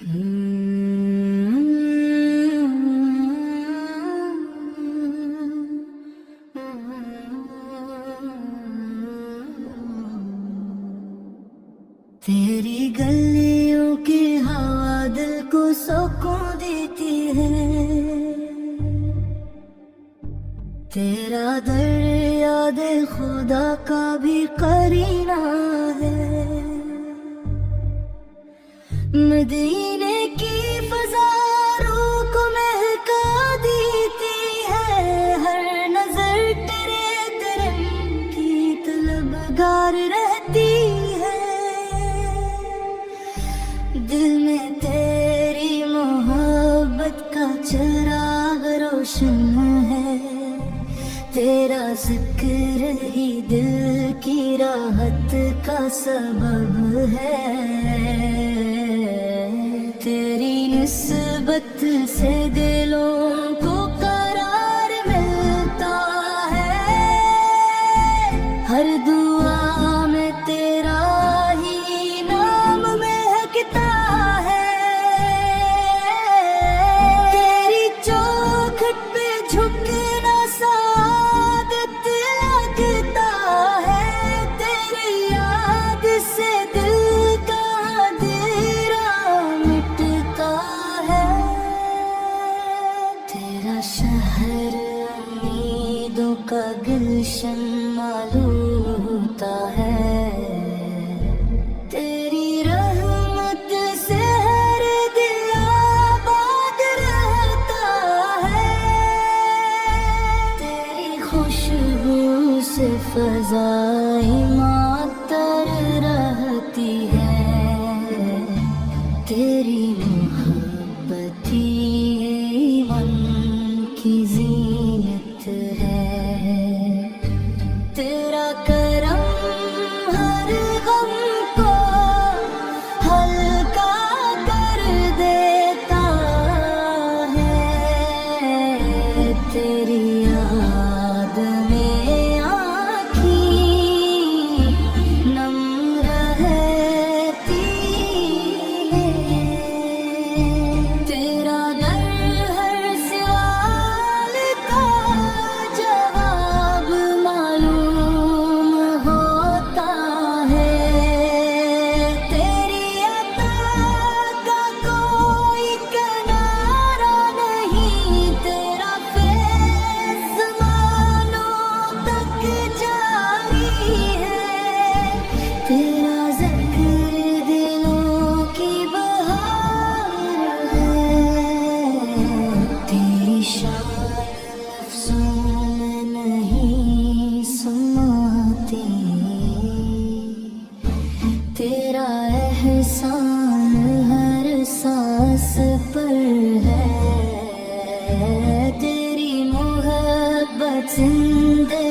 तेरी गलियों की हवा दिल को सुकून देती है। तेरा दरिया दे खुदा का भी करीना है। मदीने की फजा रूह को महका देती है। हर नजर तेरे करम की तलबगार रहती है। दिल में तेरी मोहब्बत का चिराग रोशन है। तेरा जिक्र ही दिल की राहत का सबब है। तेरी निस्बत से दिलों को करार मिलता है। हर दुआ में तेरा ही नाम महकता है। तेरी चौखट पे झुकना सादत लगता है। तेरी याद से दिल का अंधेरा मिटता है। तेरा शहर उम्मीदों का गुलशन मालूम होता है। तेरी रहमत से हर दिल आबाद रहता है। तेरी खुशबू से फज़ाएं मातर रहती है। तेरी मोहब्बत ही मन की ज़ीनत है। तेरा करम हर गम को हल्का कर देता है। तेरी याद में आँखें नम रहती है। तेरा दर हर सवाल का जवाब मालूम होता है। तेरी अता का कोई किनारा नहीं। तेरा फैज़ ज़मानों तक जारी है। तेरा ज़िक्र दिलों की बहार है। तेरी शान लफ्ज़ों में नहीं समाती। तेरा एहसान हर सांस पर है। तेरी मोहब्बत जिंदगी